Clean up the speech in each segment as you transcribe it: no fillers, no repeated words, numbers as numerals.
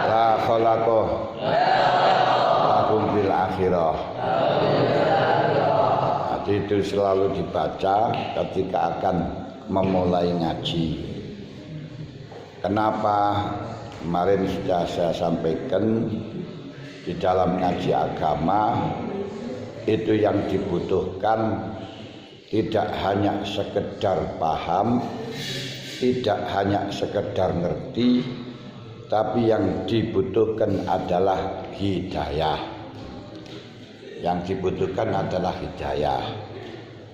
la khalaqah lahum bil akhirah. Itu selalu dibaca ketika akan memulai ngaji. Kenapa? Kemarin sudah saya sampaikan di dalam ngaji agama itu yang dibutuhkan tidak hanya sekedar paham, tidak hanya sekedar ngerti, tapi yang dibutuhkan adalah hidayah. Yang dibutuhkan adalah hidayah.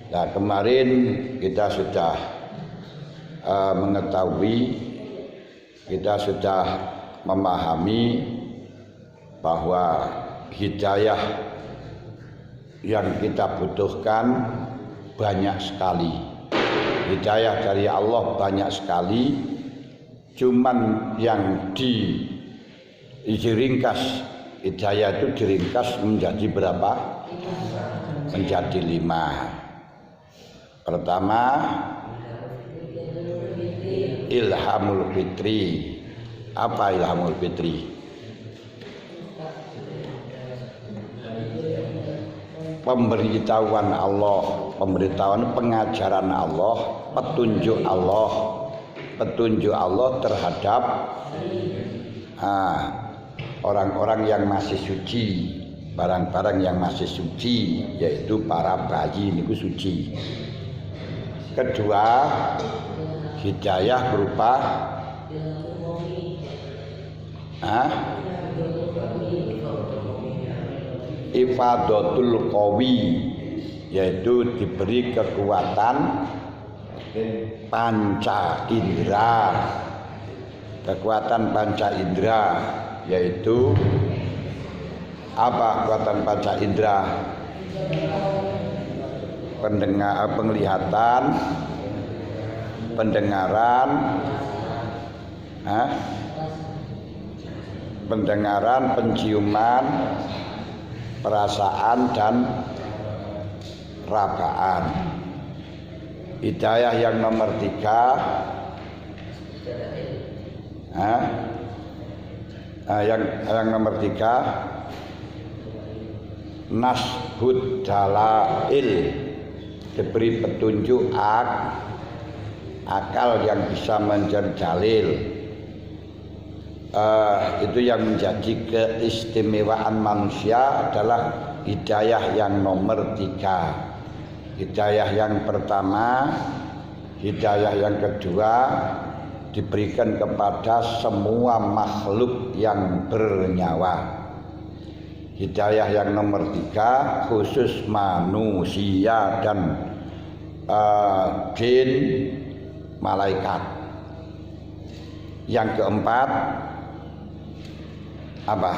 Nah, kemarin kita sudah mengetahui, kita sudah memahami bahwa hidayah yang kita butuhkan banyak sekali. Hidayah dari Allah banyak sekali. Cuman yang diringkas, hidayah itu diringkas menjadi berapa? Menjadi 5. Pertama, ilhamul fitri. Apa ilhamul fitri? Pemberitahuan Allah, pengajaran Allah, petunjuk Allah terhadap orang-orang yang masih suci, barang-barang yang masih suci, yaitu para bayi niku suci. Kedua, hidayah berupa ifadatul qawi, yaitu diberi kekuatan panca indera. Kekuatan panca indera yaitu apa? Kekuatan panca indera, penglihatan, pendengaran, penciuman, perasaan dan rabaan. Hidayah yang nomor 3, yang nomor 3, nashud dalail, diberi petunjuk akal yang bisa menjadi dalil. Itu yang menjadi keistimewaan manusia adalah hidayah yang nomor 3. Hidayah yang pertama, hidayah yang kedua diberikan kepada semua makhluk yang bernyawa. Hidayah yang nomor 3 khusus manusia dan jin, malaikat. Yang keempat apa?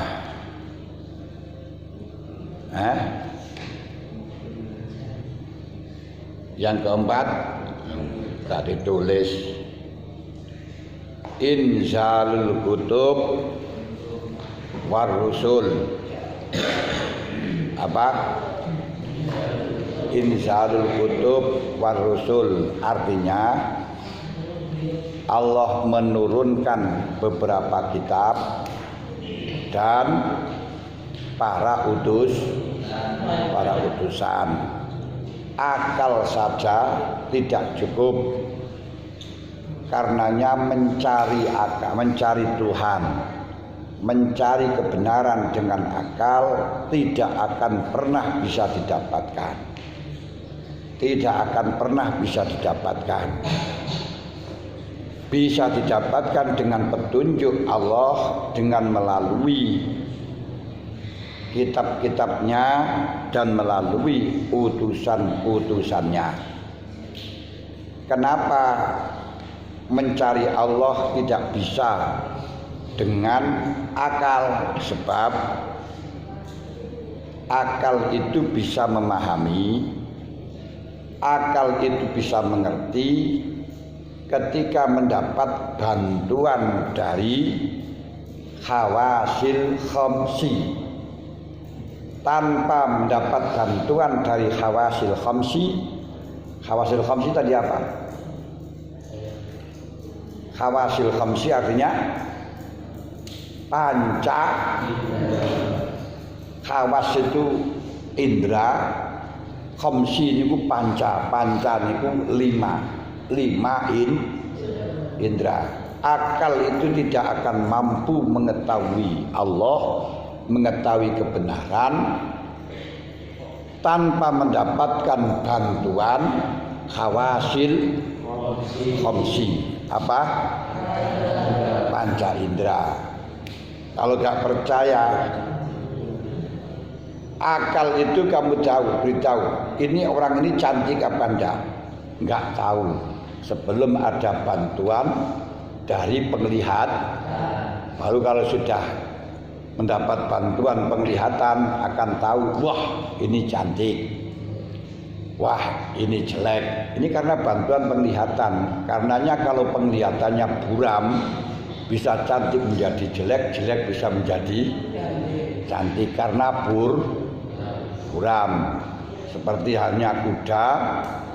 Yang keempat tadi tulis inzalul kutub war rusul. Apa? Inzalul kutub war rusul, artinya Allah menurunkan beberapa kitab dan para utusan. Akal saja tidak cukup, karenanya mencari Tuhan, mencari kebenaran dengan akal tidak akan pernah bisa didapatkan. Bisa didapatkan dengan petunjuk Allah, dengan melalui kitab-kitabnya dan melalui utusan-utusannya. Kenapa mencari Allah tidak bisa dengan akal? Sebab akal itu bisa memahami, akal itu bisa mengerti ketika mendapat bantuan dari khawasil khamsi. Tanpa mendapat bantuan dari khawasil khamsi tadi apa? Khawasil khamsi artinya panca. Khawas itu indra, khamsi niku panca, panca niku lima indra. Akal itu tidak akan mampu mengetahui Allah, mengetahui kebenaran tanpa mendapatkan bantuan khawasil khamsi. Apa? Panca indra. Kalau gak percaya, akal itu kamu beritahu, ini orang ini cantik apa enggak? Enggak tahu. Sebelum ada bantuan dari penglihat, baru kalau sudah mendapat bantuan penglihatan akan tahu, wah ini cantik, wah ini jelek. Ini karena bantuan penglihatan. Karenanya kalau penglihatannya buram, bisa cantik menjadi jelek, jelek bisa menjadi cantik karena buram. Seperti halnya kuda,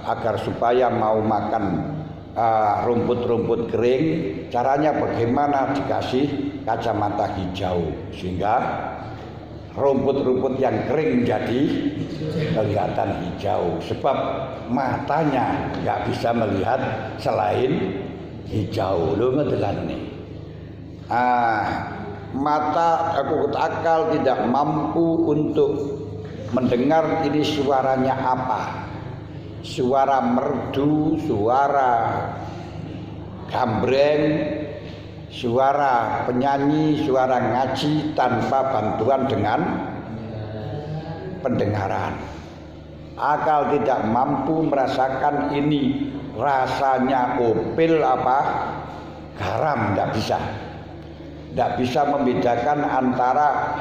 agar supaya mau makan rumput-rumput kering, caranya bagaimana? Dikasih kacamata hijau sehingga rumput-rumput yang kering menjadi kelihatan hijau, sebab matanya nggak bisa melihat selain hijau. Lu ngedelan nih. Mata akal tidak mampu untuk mendengar ini suaranya apa. Suara merdu, suara gambreng, suara penyanyi, suara ngaji tanpa bantuan dengan pendengaran. Akal tidak mampu merasakan ini rasanya opil apa garam, tidak bisa. Tidak bisa membedakan antara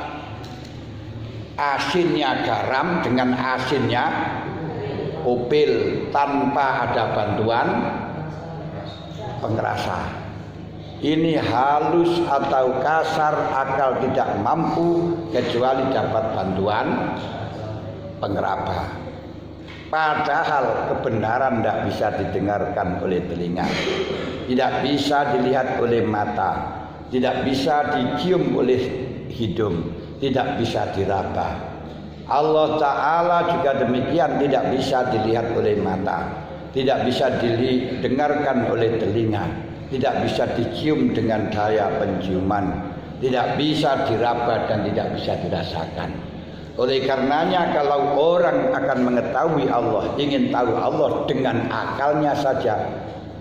asinnya garam dengan asinnya opil tanpa ada bantuan pengerasa. Ini halus atau kasar, akal tidak mampu kecuali dapat bantuan pengeraba. Padahal kebenaran tidak bisa didengarkan oleh telinga, tidak bisa dilihat oleh mata, tidak bisa dicium oleh hidung, tidak bisa diraba. Allah Ta'ala juga demikian, tidak bisa dilihat oleh mata, tidak bisa didengarkan oleh telinga, tidak bisa dicium dengan daya penciuman, tidak bisa diraba dan tidak bisa dirasakan. Oleh karenanya kalau orang akan mengetahui Allah, ingin tahu Allah dengan akalnya saja,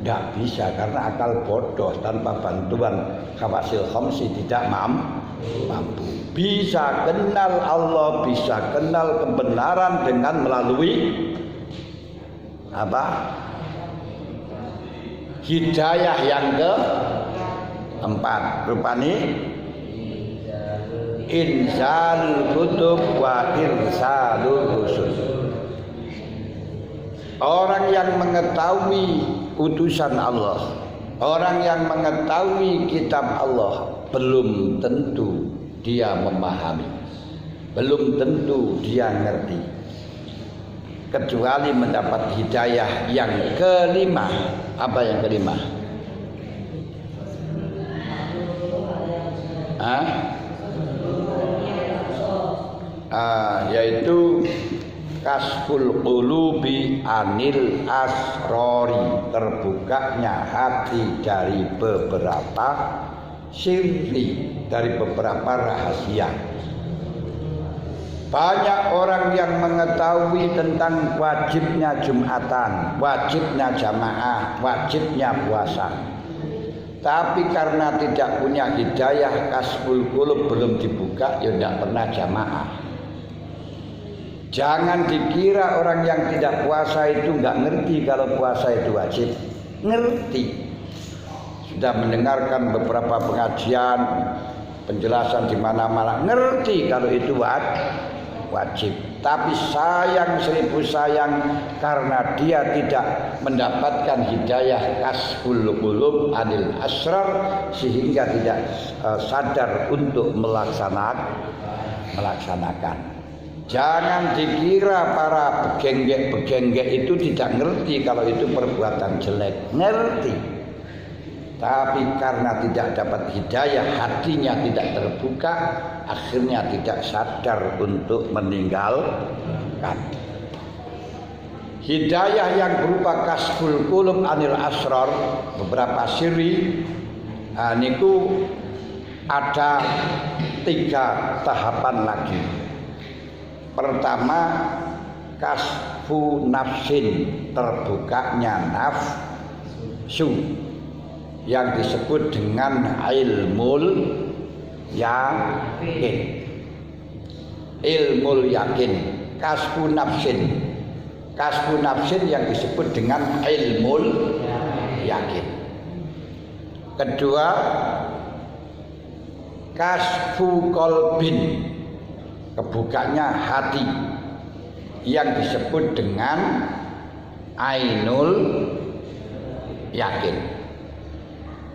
tidak bisa, karena akal bodoh tanpa bantuan khawasil khamsi tidak mampu. Bisa kenal Allah, bisa kenal kebenaran dengan melalui apa? Hidayah yang keempat, rupanya inzalul kutub wa irsalul rusul. Orang yang mengetahui utusan Allah, orang yang mengetahui kitab Allah, belum tentu dia memahami, belum tentu dia ngerti, kecuali mendapat hidayah yang kelima. Apa yang kelima? Yaitu kasful qulubi anil asrori, terbukanya hati dari beberapa sirri, dari beberapa rahasia. Banyak orang yang mengetahui tentang wajibnya Jumatan, wajibnya jamaah, wajibnya puasa, tapi karena tidak punya hidayah kasful qulub, belum dibuka, ya tidak pernah jamaah. Jangan dikira orang yang tidak puasa itu nggak ngerti kalau puasa itu wajib. Ngerti. Sudah mendengarkan beberapa pengajian, penjelasan di mana-mana, ngerti kalau itu wajib. Tapi sayang seribu sayang, karena dia tidak mendapatkan hidayah kasful qulub anil asrar, sehingga tidak sadar untuk melaksanakan. Jangan dikira para begenggek itu tidak ngerti kalau itu perbuatan jelek. Ngerti. Tapi karena tidak dapat hidayah, hatinya tidak terbuka, akhirnya tidak sadar untuk meninggalkan. Hidayah yang berupa kasful qulub anil asrar, beberapa siri, niku ada 3 tahapan lagi. Pertama, kasfu nafsin, terbukanya nafsu, yang disebut dengan ilmul yakin. Ilmul yakin, kasfu nafsin. Kasfu nafsin yang disebut dengan ilmul yakin. Kedua, kasfu qalbin, kebukanya hati, yang disebut dengan ainul yakin.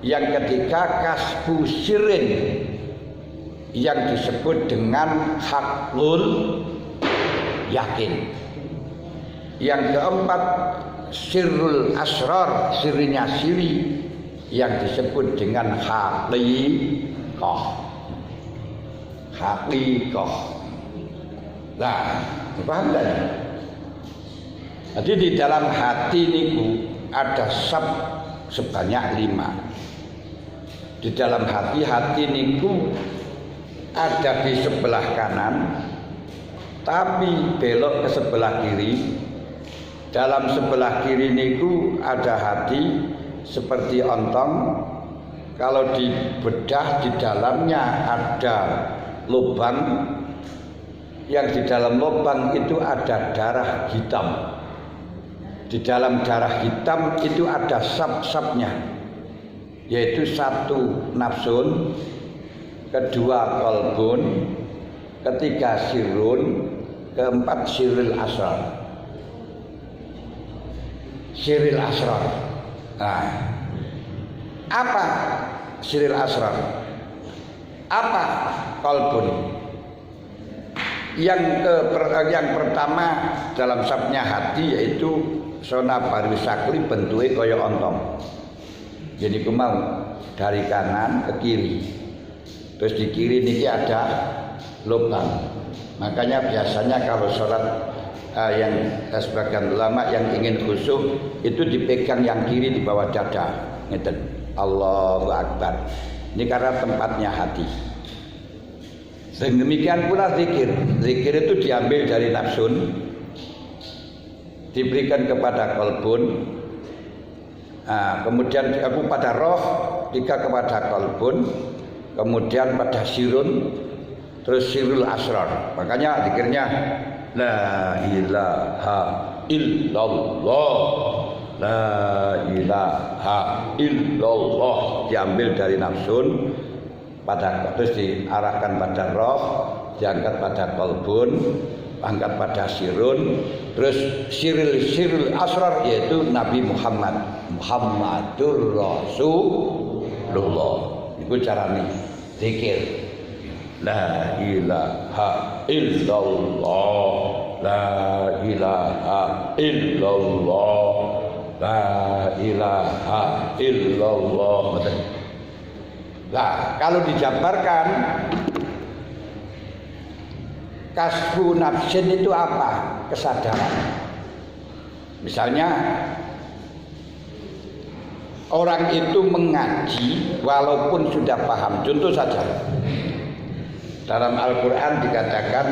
Yang ketiga, kasfu sirrin, yang disebut dengan haqqul yakin. Yang keempat, sirrul asrar, sirinya siri, yang disebut dengan haqiqah. Haqiqah. Nah, paham tak? Jadi di dalam hati niku ada sebanyak 5. Di dalam hati niku ada di sebelah kanan, tapi belok ke sebelah kiri. Dalam sebelah kiri niku ada hati seperti ontong. Kalau dibedah, di dalamnya ada lubang. Yang di dalam lubang itu ada darah hitam. Di dalam darah hitam itu ada sab-sabnya, yaitu 1 nafsun, 2 qalbun, 3 sirrun, 4 sirril asrar. Sirril asrar. Nah, apa sirril asrar? Apa qalbun? Yang pertama dalam sabnya hati, yaitu sona baru sakli, bentuknya kaya ontong. Jadi mau dari kanan ke kiri. Terus di kiri niki ada lubang. Makanya biasanya kalau sholat yang sebagian ulama yang ingin khusyuk itu dipegang yang kiri di bawah dada, ngeten. Allahu Akbar. Ini karena tempatnya hati. Demikian pula zikir. Zikir itu diambil dari nafsun, diberikan kepada qalbun, kemudian pada roh, 3 kepada qalbun, kemudian pada sirun, terus sirul asrar. Makanya zikirnya la ilaha illallah, la ilaha illallah, diambil dari nafsun, terus diarahkan pada roh, diangkat pada qalbun, angkat pada sirun, terus sirul asrar, yaitu Nabi Muhammadur Rasulullah. Itu caranya zikir. La ilaha illallah, la ilaha illallah, la ilaha illallah. Nah, kalau dijabarkan kasfu nafsin itu apa? Kesadaran. Misalnya orang itu mengaji walaupun sudah paham. Contoh saja, dalam Al-Quran dikatakan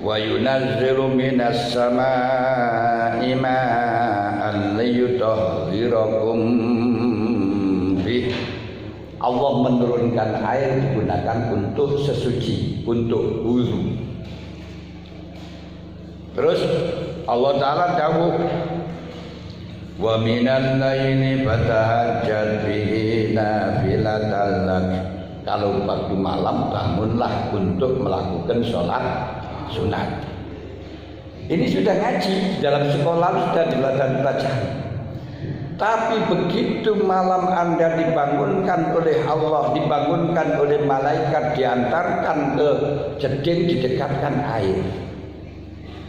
wa yunazzilu minas samaa'i ma'an liyutahhirakum bih. Allah menurunkan air digunakan untuk sesuci, untuk wudu. Terus Allah Ta'ala dawuh wa minal laili fatahajjad bihi nafilatan lak. Kalau waktu malam bangunlah untuk melakukan sholat sunat. Ini sudah ngaji, dalam sekolah sudah dipelajari. Tapi begitu malam Anda dibangunkan oleh Allah, dibangunkan oleh malaikat, diantarkan ke jeding, didekatkan air,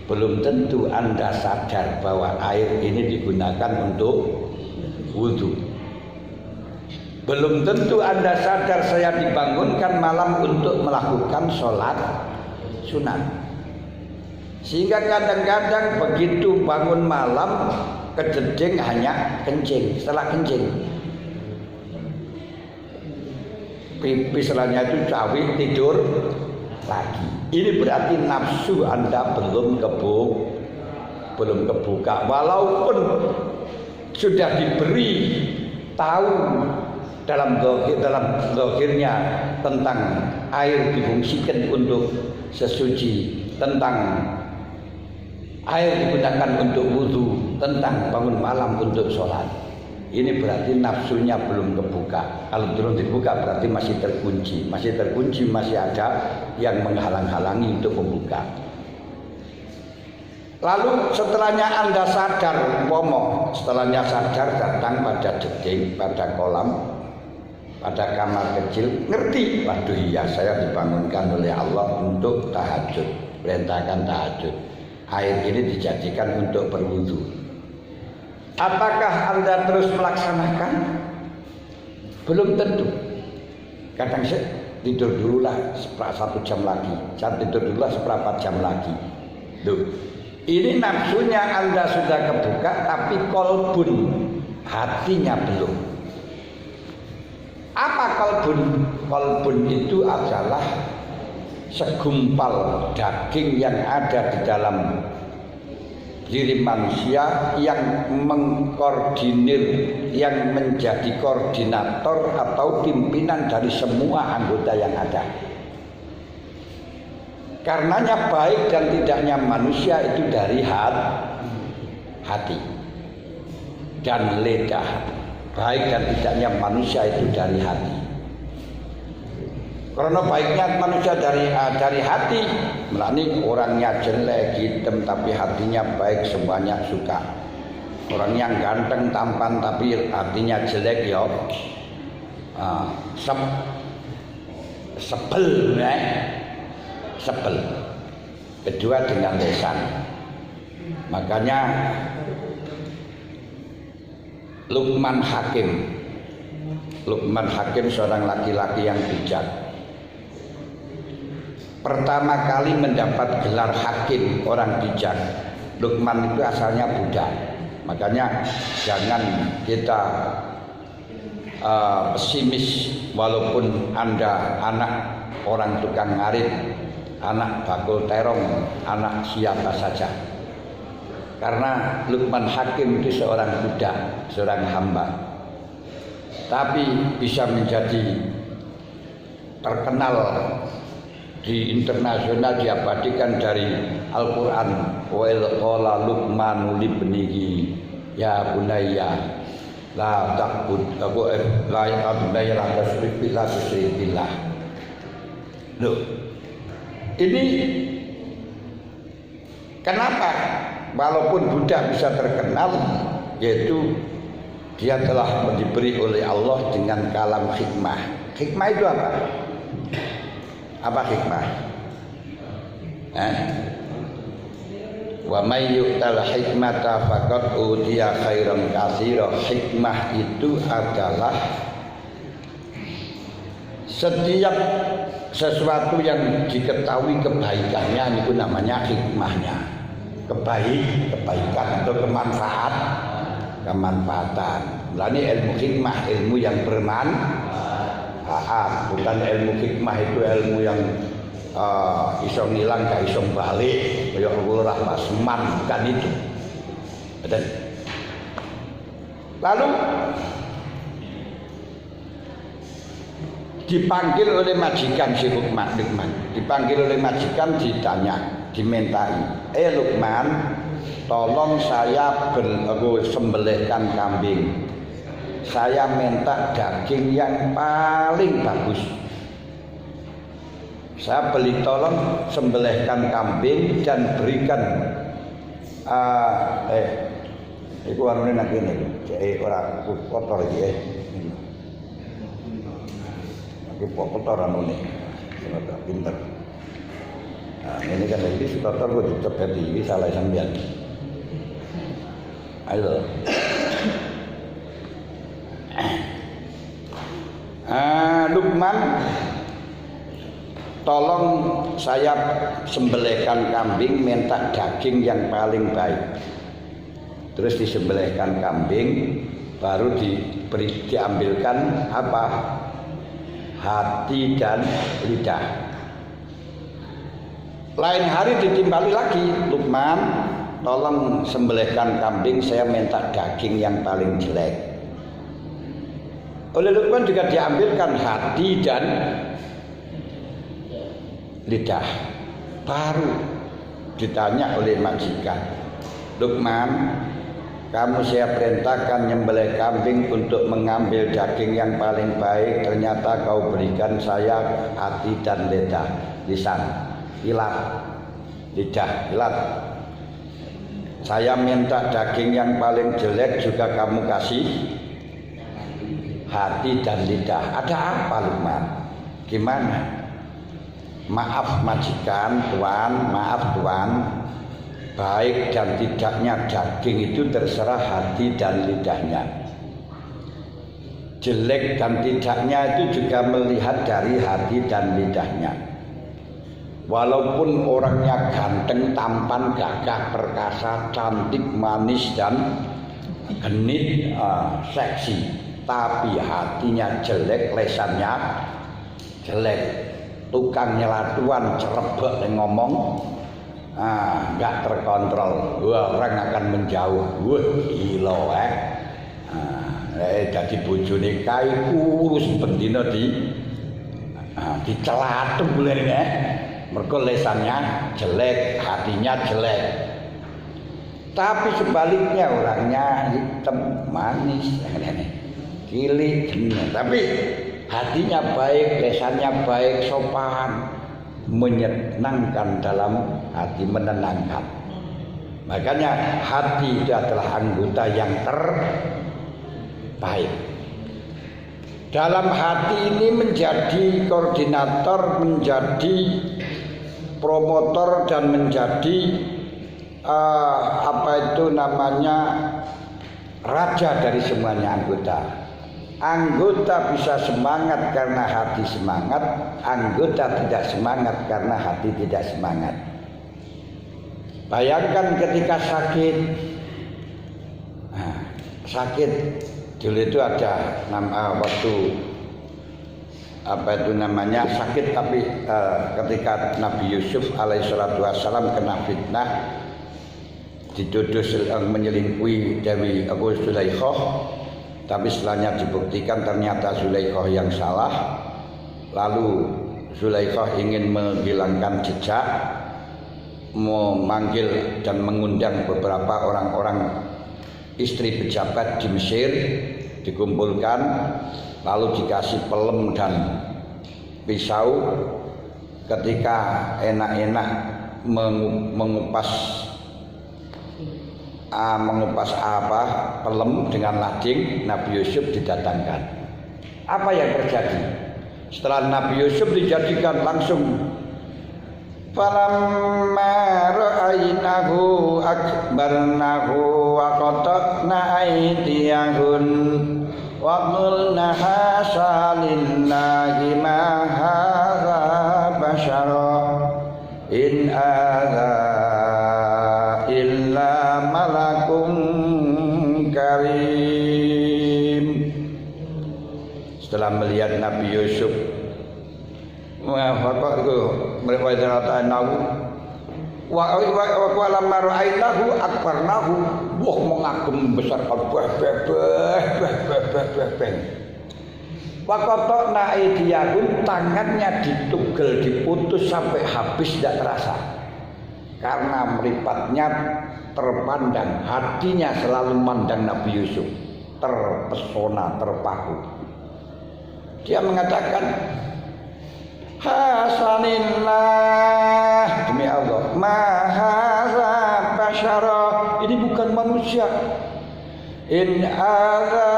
belum tentu Anda sadar bahwa air ini digunakan untuk wudu. Belum tentu Anda sadar saya dibangunkan malam untuk melakukan sholat sunat. Sehingga kadang-kadang begitu bangun malam kejeding hanya kencing. Setelah kencing pipis lainnya itu cawi tidur lagi. Ini berarti nafsu Anda belum kebuka. Walaupun sudah diberi tahu dalam zahirnya tentang air difungsikan untuk sesuci, tentang air digunakan untuk wudhu, tentang bangun malam untuk sholat. Ini berarti nafsunya belum kebuka. Kalau belum dibuka berarti masih terkunci. Masih ada yang menghalang-halangi untuk membuka. Lalu setelahnya Anda sadar, setelahnya sadar datang pada jeding, pada kolam, pada kamar kecil, ngerti, waduh iya saya dibangunkan oleh Allah untuk tahajud, perintahkan tahajud. Air ini dijadikan untuk berwudu. Apakah Anda terus melaksanakan? Belum tentu. Kadang saya tidur dululah 1 jam lagi, saya tidur dululah seperempat jam lagi. Loh, ini nafsunya Anda sudah kebuka, tapi kolbun, hatinya belum. Apa kolbun? Kolbun itu adalah segumpal daging yang ada di dalam diri manusia yang mengkoordinir, yang menjadi koordinator atau pimpinan dari semua anggota yang ada. Karenanya baik dan tidaknya manusia itu dari hati dan lidah. Baik dan tidaknya manusia itu dari hati. Karena baiknya manusia dari hati, melani orangnya jelek, hitam tapi hatinya baik, semuanya suka. Orang yang ganteng, tampan tapi hatinya jelek, ya sebel. Kedua dengan lisan. Makanya Luqman Hakim seorang laki-laki yang bijak, pertama kali mendapat gelar hakim, orang bijak. Luqman itu asalnya Buddha. Makanya jangan kita pesimis walaupun Anda anak orang tukang ngarit, anak bakul terong, anak siapa saja. Karena Luqman Hakim itu seorang Buddha, seorang hamba, tapi bisa menjadi terkenal di internasional, diabadikan dari Al-Quran. Wa qala Luqmanu libnihi ya bunayya la ta'bud la ta'budaya la tusyrik billah. Loh, ini kenapa? Walaupun Buddha bisa terkenal, yaitu dia telah diberi oleh Allah dengan kalam hikmah. Hikmah itu apa? Apa hikmah? Wa may yu'tal hikmata faqad utiya khairan katsira. Hikmah itu adalah setiap sesuatu yang diketahui kebaikannya, itu namanya hikmahnya. Kebaikan atau kemanfaatan. Nah, ini ilmu hikmah, ilmu yang bermanfaat. Bukan ilmu hikmah itu ilmu yang iso ngilang gak iso balik, kaya lurah pasman, bukan itu. Betul. Lalu dipanggil oleh majikan si Luqman, dipanggil oleh majikan, ditanya, dimintai, Luqman, tolong saya sembelihkan kambing. Saya minta daging yang paling bagus. Saya beli, tolong sembelihkan kambing dan berikan iku warnane nang kene. Ora kotor iki Iki kotor anune. Pinter. Nah, ini kan ini kotor kok dicepet iki salah sampean. Ayo. Luqman, tolong saya sembelihkan kambing, minta daging yang paling baik. Terus disembelihkan kambing, baru diambilkan apa? Hati dan lidah. Lain hari ditimbali lagi, Luqman, tolong sembelihkan kambing, saya minta daging yang paling jelek. Oleh Luqman juga diambilkan hati dan lidah. Baru ditanya oleh majikan, Luqman, kamu saya perintahkan nyembelih kambing untuk mengambil daging yang paling baik, ternyata kau berikan saya hati dan lidah, lisan, ilat, lidah, ilat. Saya minta daging yang paling jelek juga kamu kasih hati dan lidah. Ada apa, Luqman? Gimana? Maaf majikan, tuan, maaf tuan. Baik dan tidaknya daging itu terserah hati dan lidahnya. Jelek dan tidaknya itu juga melihat dari hati dan lidahnya. Walaupun orangnya ganteng, tampan, gagah, perkasa, cantik, manis dan genit, seksi, tapi hatinya jelek, lesannya jelek, tukang nyelatuan, cerebek ngomong, nggak terkontrol, orang akan menjauh. Gila jadi bojone kae kurus bendina dicelathuk bulene mergo lesannya jelek, hatinya jelek. Tapi sebaliknya orangnya hitam, manis, cilik, tapi hatinya baik, lesannya baik, sopan, menyenangkan dalam hati, menenangkan. Makanya hati itu adalah anggota yang terbaik. Dalam hati ini menjadi koordinator, menjadi promotor dan menjadi raja dari semuanya anggota. Anggota bisa semangat karena hati semangat, anggota tidak semangat karena hati tidak semangat. Bayangkan ketika sakit dulu itu ada waktu sakit, tapi ketika Nabi Yusuf alaihissalatu wassalam kena fitnah, dituduh menyelingkuhi Dewi Abu Zulaikhoh. Tapi setelahnya dibuktikan ternyata Zulaikhoh yang salah. Lalu Zulaikhoh ingin menghilangkan jejak, memanggil dan mengundang beberapa orang-orang istri pejabat di Mesir, dikumpulkan, lalu dikasih pelem dan pisau. Ketika enak-enak mengupas pelem dengan lading, Nabi Yusuf didatangkan. Apa yang terjadi? Setelah Nabi Yusuf dijadikan langsung, falamma ra'aynahu akbarnahu wa qata'na aydiyahun wa qulna hasha lillahi ma hadza bashara in hadza illa malakum karim. Setelah melihat Nabi Yusuf, wa lamma ra'ainahu akbarnahu, wah mengagum besarkan wa qata'na aydiyahum, tangannya ditugel, diputus sampai habis tidak terasa. Karena meripatnya terpandang, hatinya selalu mandang Nabi Yusuf, terpesona, terpaku. Dia mengatakan, hasanillah, demi Allah, ma hadza basyara, ini bukan manusia, in hadza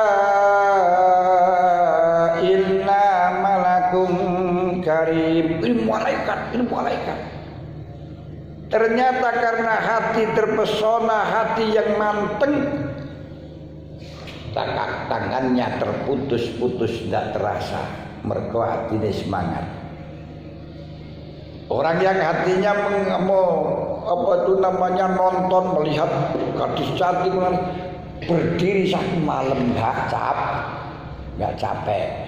illa malakum karim, ini malaikat. Ternyata karena hati terpesona, hati yang manteng, tangannya terputus-putus tidak terasa. mergo atine semangat. Orang yang hatinya nonton melihat gadis cantik berdiri satu malam nggak capek.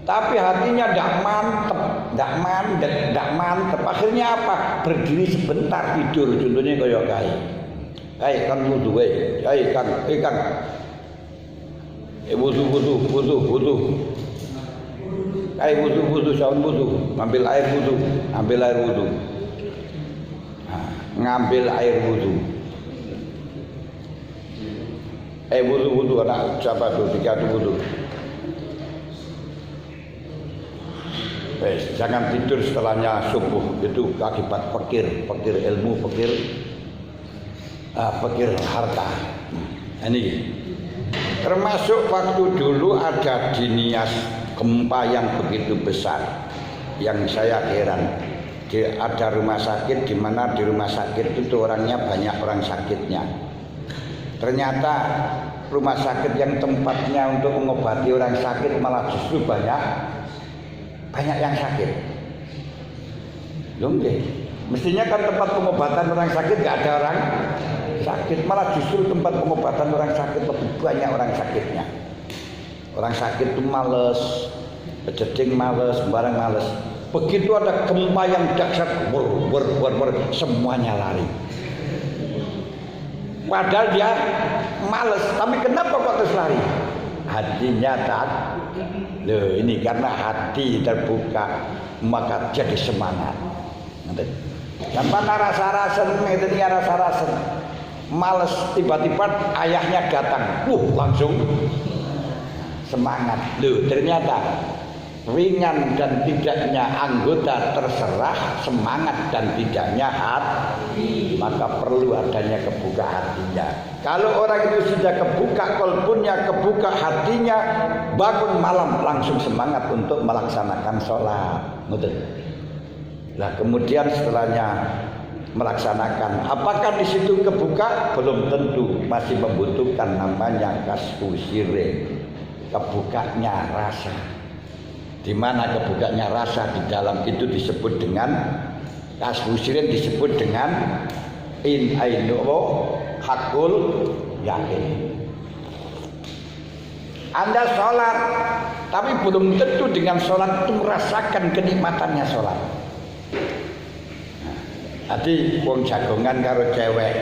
Tapi hatinya tidak mantep. Akhirnya apa? Berdiri sebentar tidur. Contohnya kayak kan wudu, kan wudu. Saun wudu, ambil air wudu. Ngambil air wudu. Wudu anak siapa tuh? 3 wudu. Jangan tidur setelahnya subuh, itu akibat pikir ilmu, pikir harta. Ini termasuk waktu dulu ada di Nias gempa yang begitu besar, yang saya heran. Ada rumah sakit di mana di rumah sakit itu orangnya banyak orang sakitnya. Ternyata rumah sakit yang tempatnya untuk mengobati orang sakit malah justru banyak yang sakit. Mestinya kan tempat pengobatan orang sakit nggak ada orang sakit, malah justru tempat pengobatan orang sakit lebih banyak orang sakitnya. Orang sakit itu males, kejeding males, sembarang males. Begitu ada gempa yang dahsyat, semuanya lari. Padahal dia males, tapi kenapa kok terus lari? Hatinya loh, ini karena hati terbuka maka jadi semangat. Gampang rasa-rasa males, tiba-tiba ayahnya datang, langsung semangat. Loh, ternyata ringan dan tidaknya anggota terserah, semangat dan tidaknya hati, maka perlu adanya kebuka hatinya. Kalau orang itu sudah kebuka kolbunya, kebuka hatinya, bangun malam langsung semangat untuk melaksanakan sholat. Nah, kemudian setelahnya melaksanakan, apakah di situ kebuka? Belum tentu, masih membutuhkan namanya kasfu sirri, kebukanya rasa. Di mana kebukanya rasa di dalam itu disebut dengan kasfu sirri, disebut dengan in ainu hakul yakin. Anda sholat, tapi belum tentu dengan sholat itu merasakan kenikmatannya sholat. Jadi wong jagongan karo cewek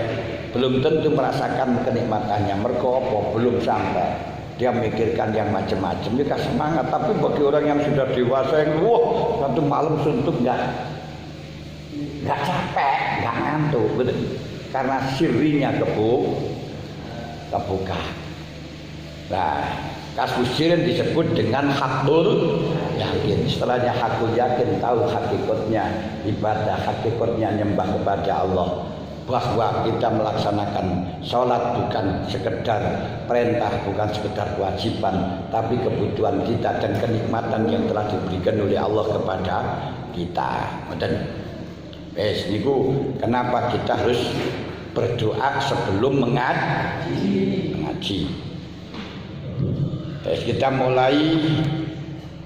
belum tentu merasakan kenikmatannya. Mergo apa? Belum sampai. Dia memikirkan yang macam-macam. Dia semangat. Tapi bagi orang yang sudah dewasa yang satu malam suntuk nggak capek, nggak ngantuk, betul? Karena sirinya kebuka. Nah, kasfu sirrin disebut dengan hakul yakin. Setelahnya hakul yakin, tahu hakikatnya ibadah, hakikatnya nyembah kepada Allah, bahwa kita melaksanakan sholat bukan sekedar perintah, bukan sekedar kewajiban, tapi kebutuhan kita dan kenikmatan yang telah diberikan oleh Allah kepada kita. Niku kenapa kita harus berdoa sebelum mengaji. Kita mulai